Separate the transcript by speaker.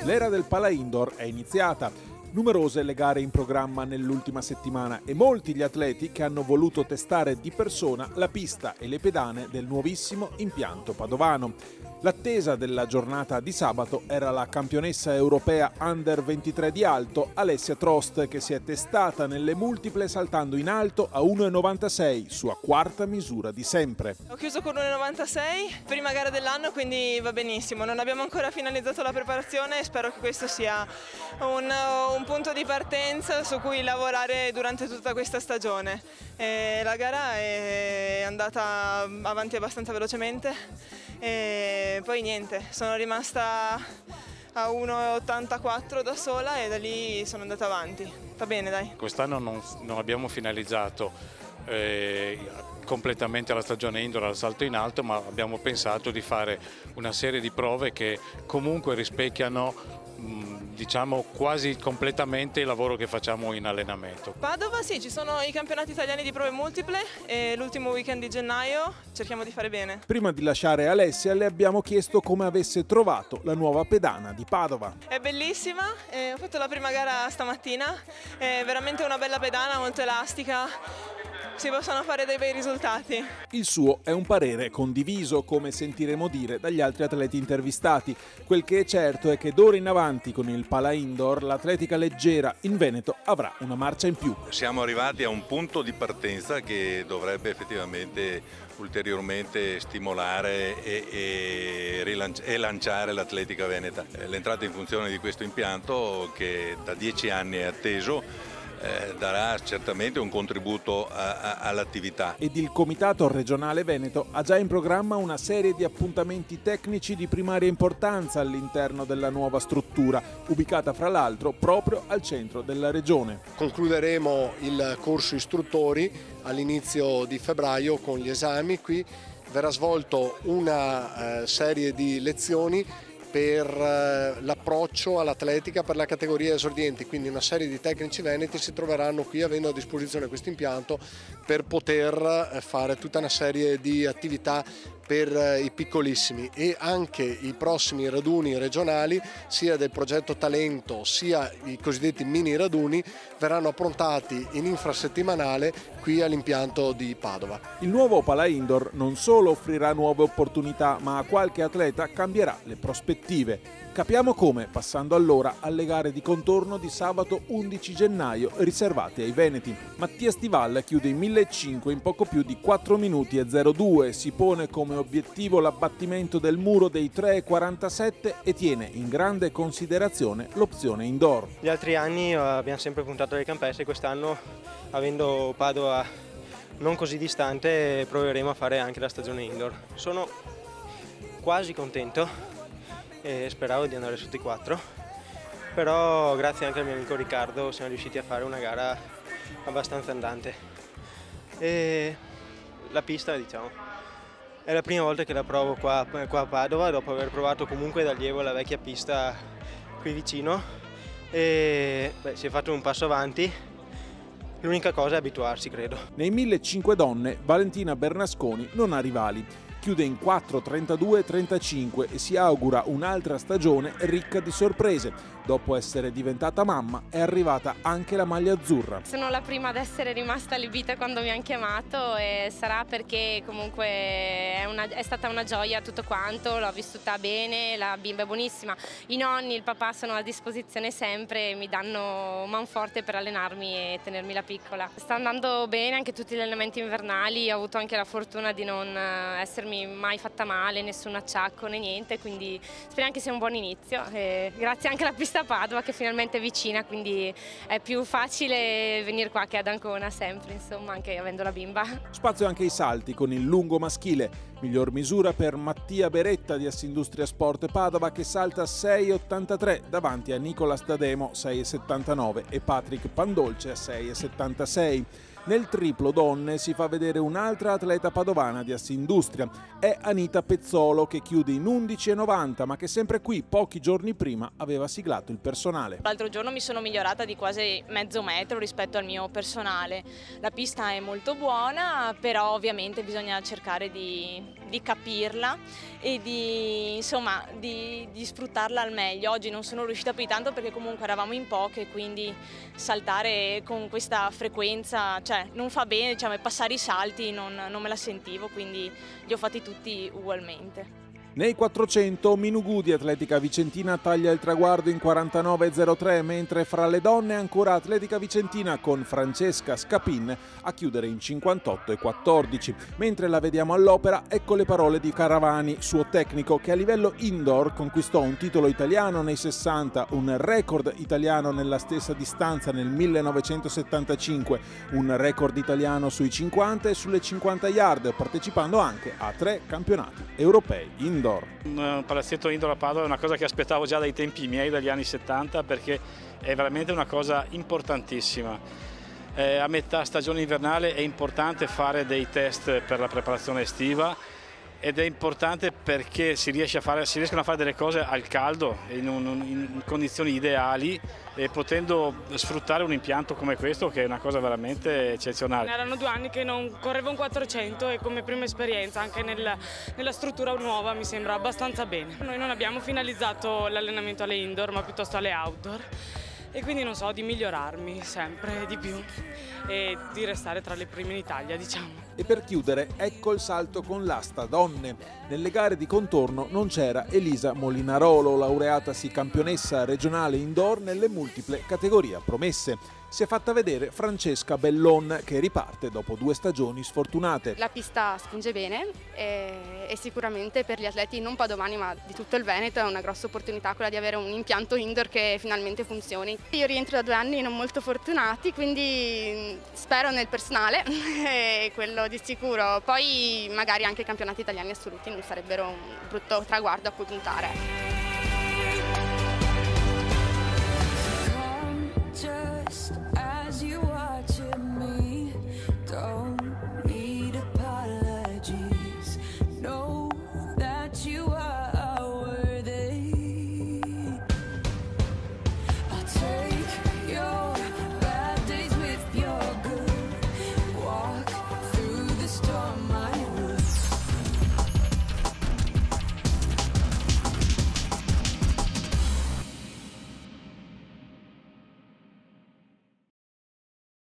Speaker 1: L'era del pala indoor è iniziata. Numerose le gare in programma nell'ultima settimana e molti gli atleti che hanno voluto testare di persona la pista e le pedane del nuovissimo impianto padovano. L'attesa della giornata di sabato era la campionessa europea Under 23 di alto Alessia Trost, che si è testata nelle multiple saltando in alto a 1,96, sua quarta misura di sempre.
Speaker 2: Ho chiuso con 1,96, prima gara dell'anno, quindi va benissimo. Non abbiamo ancora finalizzato la preparazione e spero che questo sia un punto di partenza su cui lavorare durante tutta questa stagione. La gara è andata avanti abbastanza velocemente e poi niente, sono rimasta a 1,84 da sola e da lì sono andata avanti. Va bene, dai.
Speaker 3: Quest'anno non abbiamo finalizzato completamente la stagione indoor al salto in alto, ma abbiamo pensato di fare una serie di prove che comunque rispecchiano diciamo quasi completamente il lavoro che facciamo in allenamento.
Speaker 2: Padova sì, ci sono i campionati italiani di prove multiple e l'ultimo weekend di gennaio cerchiamo di fare bene.
Speaker 1: Prima di lasciare Alessia le abbiamo chiesto come avesse trovato la nuova pedana di Padova.
Speaker 2: È bellissima, ho fatto la prima gara stamattina, è veramente una bella pedana, molto elastica. Si possono fare dei bei risultati.
Speaker 1: Il suo è un parere condiviso, come sentiremo dire dagli altri atleti intervistati. Quel che è certo è che d'ora in avanti con il pala indoor l'atletica leggera in Veneto avrà una marcia in più.
Speaker 4: Siamo arrivati a un punto di partenza che dovrebbe effettivamente ulteriormente stimolare e lanciare l'atletica veneta. L'entrata in funzione di questo impianto, che da 10 anni è atteso, darà certamente un contributo all'attività.
Speaker 1: Ed il Comitato Regionale Veneto ha già in programma una serie di appuntamenti tecnici di primaria importanza all'interno della nuova struttura, ubicata fra l'altro proprio al centro della regione.
Speaker 5: Concluderemo il corso istruttori all'inizio di febbraio con gli esami. Qui verrà svolto una serie di lezioni per l'approccio all'atletica per la categoria esordienti, quindi una serie di tecnici veneti si troveranno qui avendo a disposizione questo impianto per poter fare tutta una serie di attività per i piccolissimi, e anche i prossimi raduni regionali sia del progetto Talento sia i cosiddetti mini raduni verranno approntati in infrasettimanale qui all'impianto di Padova.
Speaker 1: Il nuovo pala indoor non solo offrirà nuove opportunità, ma a qualche atleta cambierà le prospettive. Capiamo come, passando allora alle gare di contorno di sabato 11 gennaio riservate ai veneti. Mattia Stival chiude i 1500 in poco più di 4 minuti e 02, si pone come obiettivo l'abbattimento del muro dei 3,47 e tiene in grande considerazione l'opzione indoor.
Speaker 6: Gli altri anni abbiamo sempre puntato alle campestre, quest'anno avendo Padova non così distante proveremo a fare anche la stagione indoor. Sono quasi contento e speravo di andare sotto i 4, però grazie anche al mio amico Riccardo siamo riusciti a fare una gara abbastanza andante. E la pista, diciamo, è la prima volta che la provo qua a Padova, dopo aver provato comunque da allievo la vecchia pista qui vicino, e si è fatto un passo avanti. L'unica cosa è abituarsi, credo.
Speaker 1: Nei 1500 donne Valentina Bernasconi non ha rivali. Chiude in 4:32,35 e si augura un'altra stagione ricca di sorprese. Dopo essere diventata mamma è arrivata anche la maglia azzurra.
Speaker 7: Sono la prima ad essere rimasta allibita quando mi hanno chiamato, e sarà perché comunque è stata una gioia tutto quanto, l'ho vissuta bene, la bimba è buonissima, i nonni, il papà sono a disposizione sempre, mi danno manforte per allenarmi e tenermi la piccola. Sta andando bene anche tutti gli allenamenti invernali, ho avuto anche la fortuna di non essermi mai fatta male, nessun acciacco né niente, quindi speriamo che sia un buon inizio. E grazie anche alla pista Padova che finalmente è vicina, quindi è più facile venire qua che ad Ancona sempre, insomma, anche avendo la bimba.
Speaker 1: Spazio anche ai salti con il lungo maschile, miglior misura per Mattia Beretta di Assindustria Sport Padova, che salta 6,83 davanti a Nicola Stademo 6,79 e Patrick Pandolce a 6,76. Nel triplo donne si fa vedere un'altra atleta padovana di Assindustria. È Anita Pezzolo, che chiude in 11,90, ma che sempre qui, pochi giorni prima, aveva siglato il personale.
Speaker 8: L'altro giorno mi sono migliorata di quasi mezzo metro rispetto al mio personale. La pista è molto buona, però ovviamente bisogna cercare di capirla e di sfruttarla al meglio. Oggi non sono riuscita più di tanto perché comunque eravamo in poche, quindi saltare con questa frequenza, cioè non fa bene, diciamo, passare i salti non me la sentivo, quindi li ho fatti tutti ugualmente.
Speaker 1: Nei 400 Minu Gudi, Atletica Vicentina, taglia il traguardo in 49,03, mentre fra le donne ancora Atletica Vicentina con Francesca Scapin a chiudere in 58,14. Mentre la vediamo all'opera, ecco le parole di Caravani, suo tecnico, che a livello indoor conquistò un titolo italiano nei 60, un record italiano nella stessa distanza nel 1975, un record italiano sui 50 e sulle 50 yard, partecipando anche a 3 campionati europei indoor.
Speaker 9: Un palazzetto indoor a Padova è una cosa che aspettavo già dai tempi miei, dagli anni 70, perché è veramente una cosa importantissima. A metà stagione invernale è importante fare dei test per la preparazione estiva ed è importante perché si riescono a fare delle cose al caldo, in condizioni ideali, e potendo sfruttare un impianto come questo, che è una cosa veramente eccezionale.
Speaker 10: Erano 2 anni che non correvo un 400 e come prima esperienza anche nella struttura nuova mi sembra abbastanza bene. Noi non abbiamo finalizzato l'allenamento alle indoor ma piuttosto alle outdoor e quindi non so, di migliorarmi sempre di più e di restare tra le prime in Italia, diciamo.
Speaker 1: E per chiudere, ecco il salto con l'asta donne. Nelle gare di contorno non c'era Elisa Molinarolo, laureatasi campionessa regionale indoor nelle multiple categorie promesse. Si è fatta vedere Francesca Bellon, che riparte dopo 2 stagioni sfortunate.
Speaker 11: La pista spinge bene e sicuramente per gli atleti non padovani ma di tutto il Veneto è una grossa opportunità quella di avere un impianto indoor che finalmente funzioni. Io rientro da 2 anni non molto fortunati, quindi spero nel personale, quello di sicuro. Poi magari anche i campionati italiani assoluti non sarebbero un brutto traguardo a cui puntare.